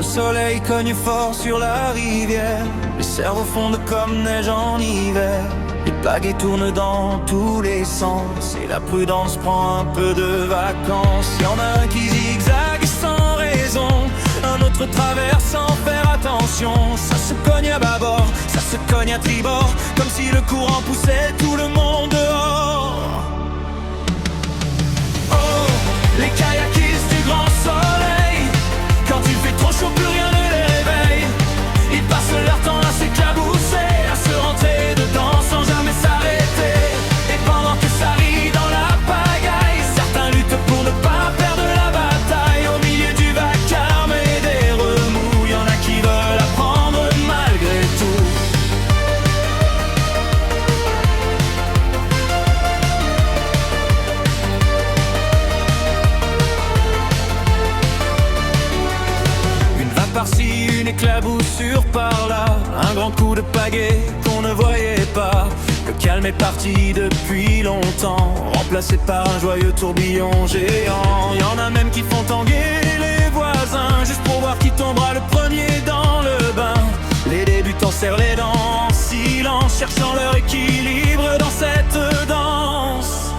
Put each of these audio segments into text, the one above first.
le soleil cogne fort sur la rivière, les cerveaux fondent comme neige en hiver. Les pagaies tournent dans tous les sens et la prudence prend un peu de vacances. Y'en a un qui zigzague sans raison, un autre traverse sans faire attention. Ça se cogne à bâbord, ça se cogne à tribord, comme si le courant poussait tout le monde dehors. Oh, les kayakistes du grand soleil, quand il fait trop chaud plus rien ne les réveille. Ils passent leur temps à s'éclabousser, à se rentrer dedans sans jamais s'arrêter. Et pendant que ça rit dans la pagaille, certains luttent pour ne pas perdre la bataille. Au milieu du vacarme et des remous, y'en a qui veulent apprendre malgré tout. Une vague par-ci, une éclaboussure par-là, un grand coup de pagaie qu'on ne voyait pas. Le calme est parti depuis longtemps, remplacé par un joyeux tourbillon géant. Y'en a même qui font tanguer les voisins, juste pour voir qui tombera le premier dans le bain. Les débutants serrent les dents en silence, cherchant leur équilibre dans cette danse.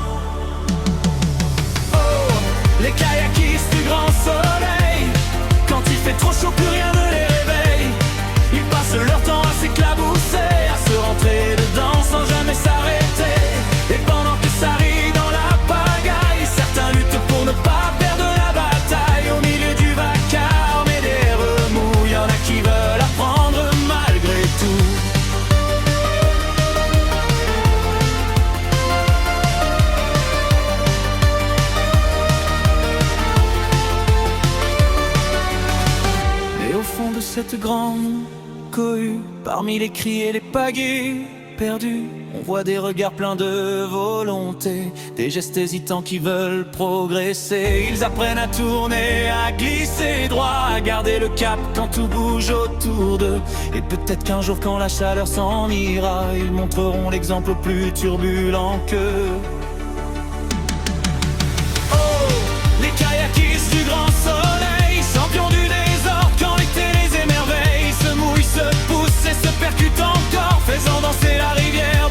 Oh, les kayakistes du grand soleil, quand il fait trop chaud plus rien ne les réveille. Ils passent leur temps à s'éclabousser, à se rentrer dedans sans jamais s'arrêter. Et pendant que ça rit dans la pagaille, certains luttent pour ne pas perdre la bataille. Au milieu du vacarme et des remous, y'en a qui veulent apprendre malgré tout. Et au fond de cette grande cohue, parmi les cris et les pagaies perdus, on voit des regards pleins de volonté, des gestes hésitants qui veulent progresser. Ils apprennent à tourner, à glisser droit, à garder le cap quand tout bouge autour d'eux. Et peut-être qu'un jour quand la chaleur s'en ira, ils montreront l'exemple au plus turbulent qu'eux. Oh, les kayakistes du grand soleil, champions du désordre quand l'été les émerveille, se mouillent, se poussent et se percutent encore, faisant danser la rivière